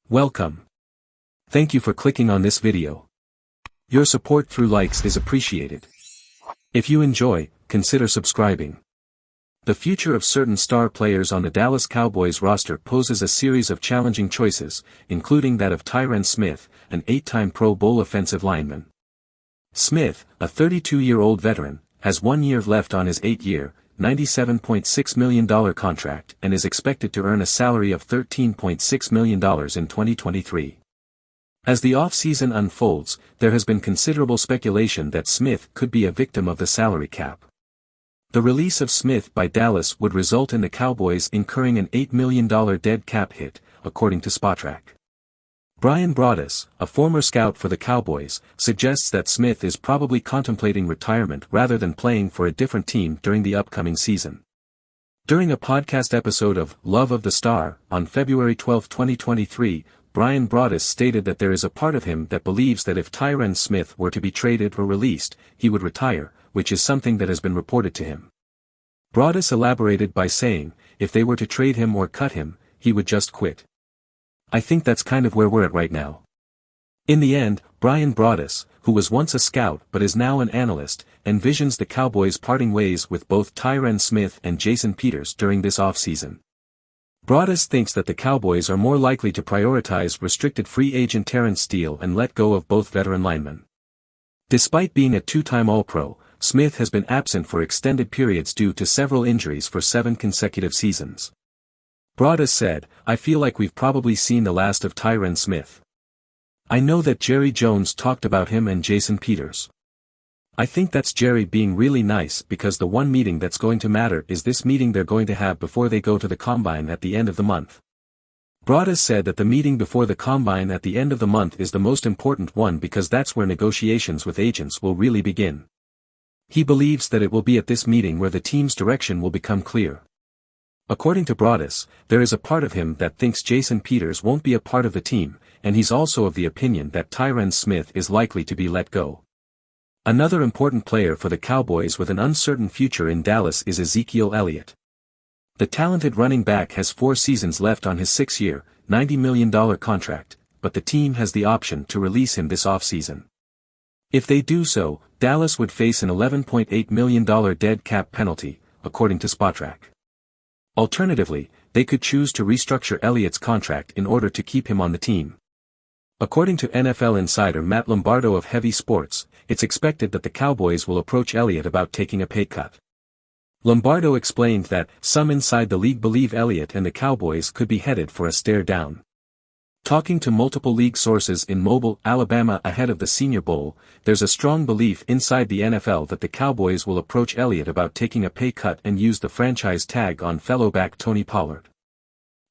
Welcome. Thank you for clicking on this video. Your support through likes is appreciated. If you enjoy, consider subscribing. The future of certain star players on the Dallas Cowboys roster poses a series of challenging choices, including that of Tyron Smith, an 8-time Pro Bowl offensive lineman. Smith, a 32-year-old veteran, has 1 year left on his 8-year, $97.6 million contract and is expected to earn a salary of $13.6 million in 2023. As the offseason unfolds, there has been considerable speculation that Smith could be a victim of the salary cap. The release of Smith by Dallas would result in the Cowboys incurring an $8 million dead cap hit, according to Spotrac. Brian Broaddus, a former scout for the Cowboys, suggests that Smith is probably contemplating retirement rather than playing for a different team during the upcoming season. During a podcast episode of Love of the Star, on February 12, 2023, Brian Broaddus stated that there is a part of him that believes that if Tyron Smith were to be traded or released, he would retire, which is something that has been reported to him. Broaddus elaborated by saying, if they were to trade him or cut him, he would just quit. I think that's kind of where we're at right now. In the end, Brian Broaddus, who was once a scout but is now an analyst, envisions the Cowboys parting ways with both Tyron Smith and Jason Peters during this offseason. Broaddus thinks that the Cowboys are more likely to prioritize restricted free agent Terrence Steele and let go of both veteran linemen. Despite being a 2-time All-Pro, Smith has been absent for extended periods due to several injuries for 7 consecutive seasons. Broaddus said, I feel like we've probably seen the last of Tyron Smith. I know that Jerry Jones talked about him and Jason Peters. I think that's Jerry being really nice because the one meeting that's going to matter is this meeting they're going to have before they go to the Combine at the end of the month. Broaddus said that the meeting before the Combine at the end of the month is the most important one because that's where negotiations with agents will really begin. He believes that it will be at this meeting where the team's direction will become clear. According to Broaddus, there is a part of him that thinks Jason Peters won't be a part of the team, and he's also of the opinion that Tyron Smith is likely to be let go. Another important player for the Cowboys with an uncertain future in Dallas is Ezekiel Elliott. The talented running back has 4 seasons left on his 6-year, $90 million contract, but the team has the option to release him this offseason. If they do so, Dallas would face an $11.8 million dead cap penalty, according to Spotrac. Alternatively, they could choose to restructure Elliott's contract in order to keep him on the team. According to NFL insider Matt Lombardo of Heavy Sports, it's expected that the Cowboys will approach Elliott about taking a pay cut. Lombardo explained that some inside the league believe Elliott and the Cowboys could be headed for a stare down. Talking to multiple league sources in Mobile, Alabama ahead of the Senior Bowl, there's a strong belief inside the NFL that the Cowboys will approach Elliott about taking a pay cut and use the franchise tag on fellow back Tony Pollard.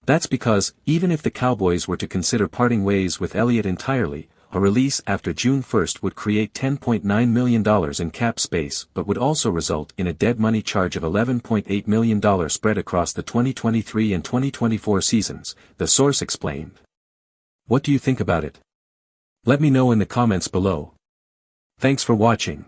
That's because, even if the Cowboys were to consider parting ways with Elliott entirely, a release after June 1 would create $10.9 million in cap space but would also result in a dead money charge of $11.8 million spread across the 2023 and 2024 seasons, the source explained. What do you think about it? Let me know in the comments below. Thanks for watching.